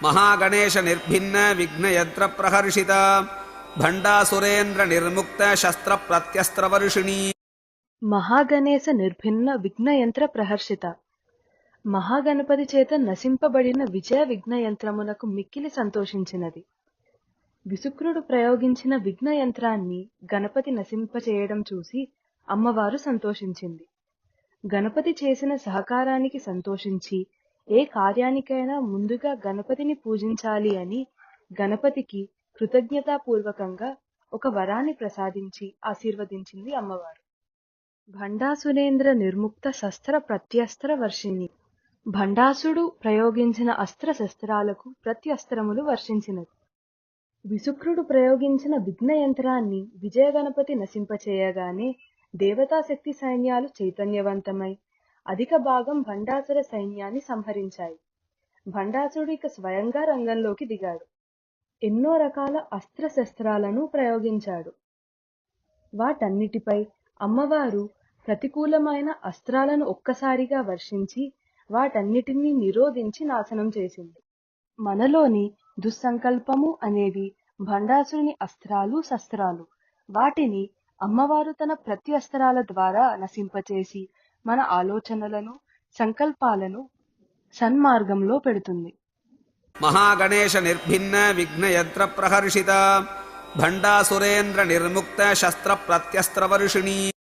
महागणेश निर्भिन्न विघ्नयंत्र प्रहर्षिता भंडासुरेन्द्र निर्मुक्त शस्त्र प्रत्यस्त्र वर्षिणी। మహాగణేశ నిర్భిన్న విఘ్నయంత్ర ప్రహర్షిత. మహాగణపతి చేత నశింపబడిన విజయ విఘ్నయంత్రమునకు మిక్కిలి సంతోషించినది. విసుక్రుడు ప్రయోగించిన విఘ్నయంత్రాన్ని గణపతి నశింపచేయడం చూసి అమ్మవారు సంతోషించింది. గణపతి చేసిన సహకారానికి సంతోషించి ఏ కార్యానికైనా ముందుగా గణపతిని పూజించాలి అని గణపతికి కృతజ్ఞతాపూర్వకంగా ఒక వరాన్ని ప్రసాదించి ఆశీర్వదించింది అమ్మవారు. భండాసురేంద్ర నిర్ముక్త శస్త్ర ప్రత్యస్త్ర వర్షిణి. భండాసుడు ప్రయోగించిన అస్త్ర శస్త్రాలకు ప్రత్యస్త్రములు వర్షించినది. విసుక్రుడు ప్రయోగించిన విఘ్నయంత్రాన్ని విజయ గణపతి నశింపచేయగానే దేవతాశక్తి సైన్యాలు చైతన్యవంతమై అధిక భాగం భండాసుర సైన్యాన్ని సంహరించాయి. భండాసుడు ఇక స్వయంగా రంగంలోకి దిగాడు. ఎన్నో రకాల అస్త్ర శస్త్రాలను ప్రయోగించాడు. వాటన్నిటిపై అమ్మవారు ప్రతికూలమైన అస్త్రాలను ఒక్కసారిగా వర్షించి వాటన్నిటినీ నిరోధించి నాశనం చేసింది. మనలోని దుస్సంకల్పము అనేవి భండాసురుని అస్త్రాలు శస్త్రాలు. వాటిని అమ్మవారు తన ప్రత్యస్త్రాల ద్వారా నశింపచేసి మన ఆలోచనలను సంకల్పాలను సన్మార్గంలో పెడుతుంది. महागणेश निर्भिन्न विघ्नयंत्र प्रहर्षिता भंडासुरेन्द्र निर्मुक्त शस्त्र प्रत्यस्त्र वर्षिणी।